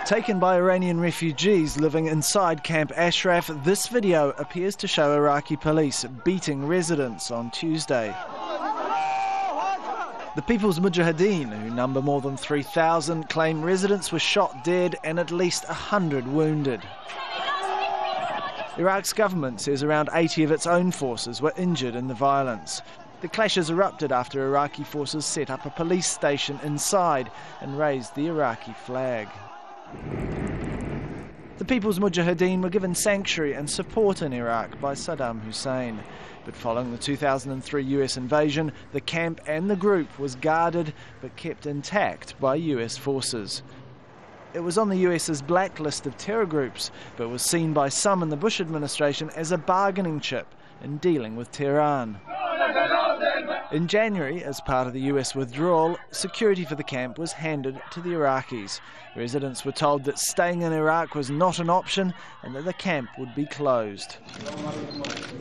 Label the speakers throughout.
Speaker 1: Taken by Iranian refugees living inside Camp Ashraf, this video appears to show Iraqi police beating residents on Tuesday. The People's Mujahidin, who number more than 3,000, claim residents were shot dead and at least 100 wounded. Iraq's government says around 80 of its own forces were injured in the violence. The clashes erupted after Iraqi forces set up a police station inside and raised the Iraqi flag. The People's Mujahideen were given sanctuary and support in Iraq by Saddam Hussein. But following the 2003 US invasion, the camp and the group was guarded but kept intact by US forces. It was on the US's blacklist of terror groups, but was seen by some in the Bush administration as a bargaining chip in dealing with Tehran. In January, as part of the US withdrawal, security for the camp was handed to the Iraqis. Residents were told that staying in Iraq was not an option and that the camp would be closed.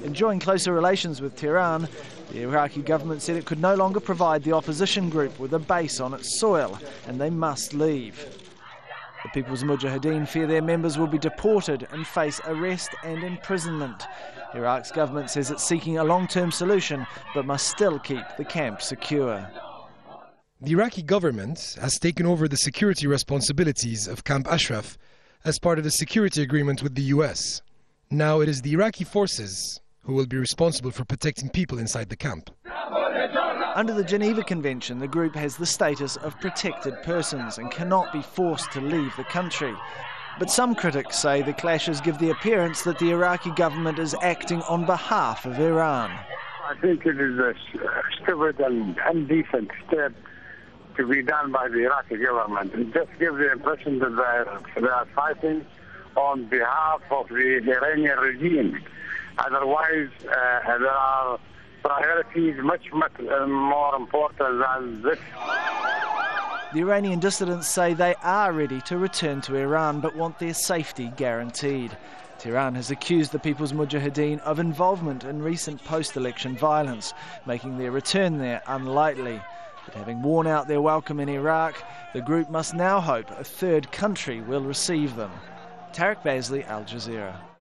Speaker 1: Enjoying closer relations with Tehran, the Iraqi government said it could no longer provide the opposition group with a base on its soil, and they must leave. The People's Mujahideen fear their members will be deported and face arrest and imprisonment. Iraq's government says it's seeking a long-term solution, but must still keep the camp secure.
Speaker 2: The Iraqi government has taken over the security responsibilities of Camp Ashraf as part of the security agreement with the US. Now it is the Iraqi forces who will be responsible for protecting people inside the camp.
Speaker 1: Under the Geneva Convention, the group has the status of protected persons and cannot be forced to leave the country. But some critics say the clashes give the appearance that the Iraqi government is acting on behalf of Iran.
Speaker 3: I think it is a stupid and indecent step to be done by the Iraqi government. It just gives the impression that they are fighting on behalf of the Iranian regime. Otherwise, there are priorities much more important than this.
Speaker 1: The Iranian dissidents say they are ready to return to Iran but want their safety guaranteed. Tehran has accused the People's Mujahideen of involvement in recent post-election violence, making their return there unlikely. But having worn out their welcome in Iraq, the group must now hope a third country will receive them. Tarek, Bazley, Al Jazeera.